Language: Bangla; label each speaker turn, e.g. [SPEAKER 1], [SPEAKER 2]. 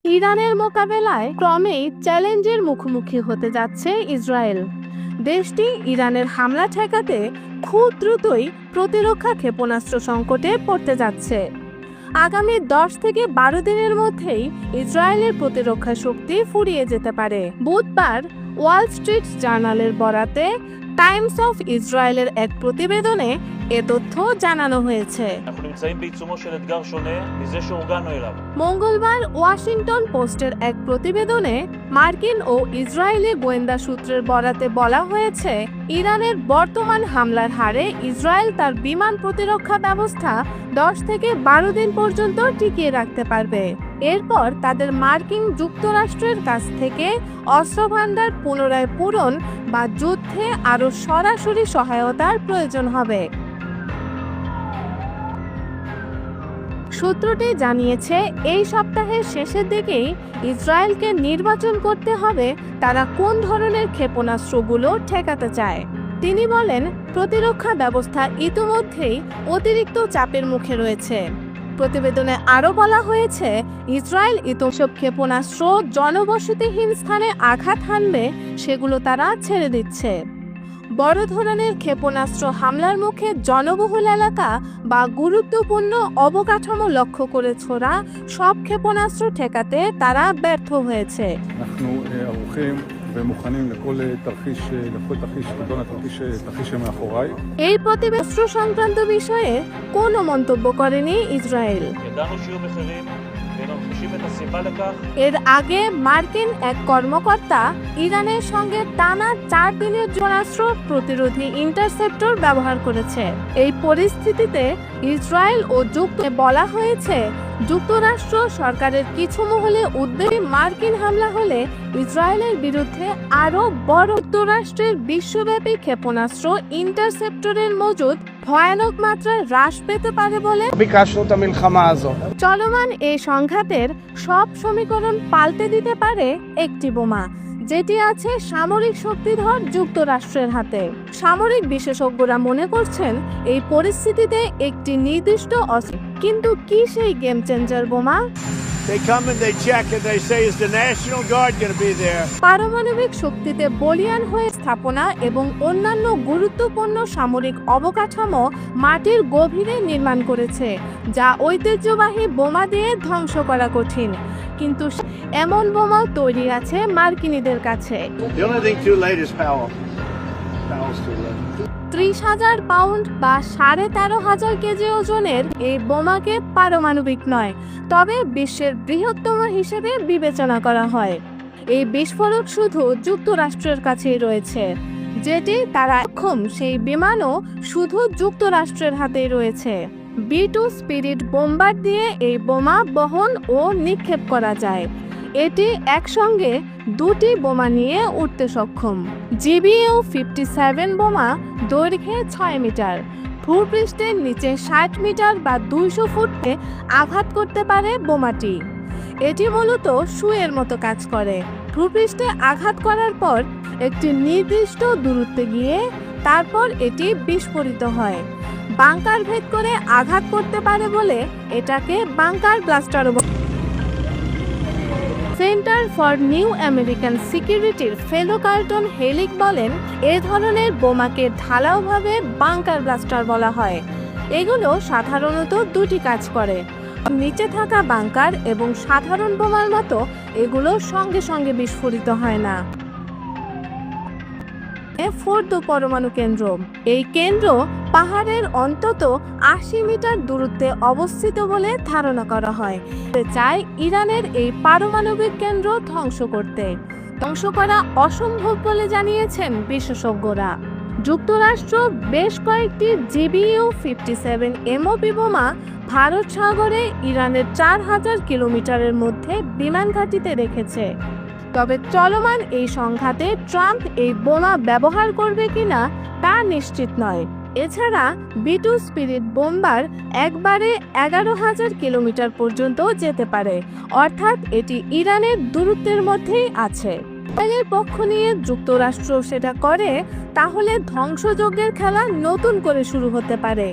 [SPEAKER 1] ইরানের মোকাবেলায় ক্রমেই চ্যালেঞ্জের মুখোমুখি হতে যাচ্ছে ইসরায়েল। দেশটি ইরানের হামলা ঠেকাতে খুব দ্রুতই প্রতিরক্ষা ক্ষেপণাস্ত্র সংকটে পড়তে যাচ্ছে। আগামী 10 থেকে 12 দিনের মধ্যেই ইসরায়েলের প্রতিরক্ষা শক্তি ফুরিয়ে যেতে পারে। বুধবার ওয়াল স্ট্রিট জার্নালের বরাতে টাইমস অফ ইসরায়েলের এক প্রতিবেদনে এ তথ্য জানানো হয়েছে। মঙ্গলবার ওয়াশিংটন পোস্টের এক প্রতিবেদনে মার্কিন ও ইসরায়েলি গোয়েন্দা সূত্রের বরাতে বলা হয়েছে, ইরানের বর্তমান হামলার হারে ইসরায়েল তার বিমান প্রতিরক্ষা ব্যবস্থা 10 থেকে 12 দিন পর্যন্ত টিকিয়ে রাখতে পারবে। এরপর তাদের মার্কিন যুক্তরাষ্ট্রের কাছ থেকে অস্ত্রভান্ডার পুনরায় পূরণ বা যুদ্ধে আরও সরাসরি সহায়তার প্রয়োজন হবে। সূত্রটি জানিয়েছে, এই সপ্তাহের শেষের দিকেই ইসরায়েলকে নির্বাচন করতে হবে তারা কোন ধরনের ক্ষেপণাস্ত্রগুলো ঠেকাতে চায়। তিনি বলেন, প্রতিরক্ষা ব্যবস্থা ইতিমধ্যেই অতিরিক্ত চাপের মুখে রয়েছে। প্রতিবেদনে আরও বলা হয়েছে, ইসরায়েল সব ক্ষেপণাস্ত্র জনবসতিহীন স্থানে আঘাত হানবে সেগুলো তারা ছেড়ে দিচ্ছে। বড় ধরনের ক্ষেপণাস্ত্র হামলার মুখে জনবহুল এলাকা বা গুরুত্বপূর্ণ অবকাঠামো লক্ষ্য করে ছোড়া সব ক্ষেপণাস্ত্র ঠেকাতে তারা ব্যর্থ হয়েছে। এই প্রতিবেদন সংক্রান্ত বিষয়ে কোনো মন্তব্য করেনি ইসরায়েল। এর আগে মার্কিন এক কর্মকর্তা ইরানের সঙ্গে টানা 4 দিনের ক্ষেপণাস্ত্র প্রতিরোধী ইন্টারসেপ্টর ব্যবহার করেছে। এই পরিস্থিতিতে ইসরায়েল ও বলা হয়েছে, যুক্তরাষ্ট্র সরকারের কিছু মহলে উদ্বেগে মার্কিন হামলা হলে ইসরায়েলের বিরুদ্ধে আরও বড় যুক্তরাষ্ট্রের বিশ্বব্যাপী ক্ষেপণাস্ত্র ইন্টারসেপ্টরের মজুদ ভয়ানক মাত্রায় হ্রাস পেতে পারে বলে চলমান এই সংঘাতের সব সমীকরণ পাল্টে দিতে পারে একটি বোমা, যেটি আছে সামরিক শক্তিধর যুক্তরাষ্ট্রের হাতে। সামরিক বিশেষজ্ঞরা মনে করছেন, এই পরিস্থিতিতে একটি নির্দিষ্ট অস্ত্র, কিন্তু কি সেই গেম চেঞ্জার বোমা? পারমাণবিক শক্তিতে বলিয়ান হয়ে স্থাপনা এবং অন্যান্য গুরুত্বপূর্ণ সামরিক অবকাঠামো মাটির গভীরে নির্মাণ করেছে, যা ঐতিহ্যবাহী বোমা দিয়ে ধ্বংস করা কঠিন। কিন্তু এমন বোমাও তৈরি আছে মার্কিনীদের কাছে। 30,000 পাউন্ড বা 13,500 কেজি ওজনের এই বোমাকে পারমাণবিক নয়, তবে বিশ্বের বৃহত্তম হিসেবে বিবেচনা করা হয়। এই বিস্ফোরক শুধু যুক্তরাষ্ট্রের কাছেই রয়েছে, যেটি তারা সক্ষম সেই বিমানও শুধু যুক্তরাষ্ট্রের হাতেই রয়েছে। B2 স্পিরিট বোম্বার দিয়ে এই বোমা বহন ও নিক্ষেপ করা যায়। এটি একসঙ্গে 2টি বোমা নিয়ে উঠতে সক্ষম। GBU-57 বোমা দৈর্ঘ্যে 6 মিটার, ভূপৃষ্ঠের নিচে 60 মিটার বা 200 ফুটে আঘাত করতে পারে বোমাটি। এটি মূলত সুইয়ের মতো কাজ করে। ভূপৃষ্ঠে আঘাত করার পর একটি নির্দিষ্ট দূরত্বে গিয়ে তারপর এটি বিস্ফোরিত হয়। বাংকার ভেদ করে আঘাত করতে পারে বলে এটাকে bunker blaster. Centre for new American সিকিউরিটির ফেলো কার্টন হেলিক বলেন, এ ধরনের বোমাকে ঢালাওভাবে বাংকার ব্লাস্টার বলা হয়। এগুলো সাধারণত 2টি কাজ করে। নিচে থাকা বাংকার এবং সাধারণ বোমার মতো এগুলো সঙ্গে সঙ্গে বিস্ফোরিত হয় না। ফোর্দো পরমাণু কেন্দ্র, এই কেন্দ্র পাহাড়ের অন্তত 80 মিটার দূরত্বে অবস্থিত বলে ধারণা করা হয়। চায় ইরানের এই পারমাণবিক কেন্দ্র ধ্বংস করতে। ধ্বংস করা অসম্ভব বলে জানিয়েছেন বিশেষজ্ঞরা। যুক্তরাষ্ট্র বেশ কয়েকটি GBU-57 MOP বোমা ভারত সাগরে ইরানের 4000 কিলোমিটারের মধ্যে বিমান ঘাঁটিতে রেখেছে। তবে চলমান এই সংঘাতে ট্রাম্প এই বোমা ব্যবহার করবে কিনা তা নিশ্চিত নয়। এছাড়া B2 স্পিরিট বোম্বার একবারে 11,000 কিলোমিটার পর্যন্ত যেতে পারে, অর্থাৎ এটি ইরানের দূরত্বের মধ্যেই আছে। ইসরায়েলের পক্ষ নিয়ে যুক্তরাষ্ট্র সেটা করে, তাহলে ধ্বংসযজ্ঞের খেলা নতুন করে শুরু হতে পারে।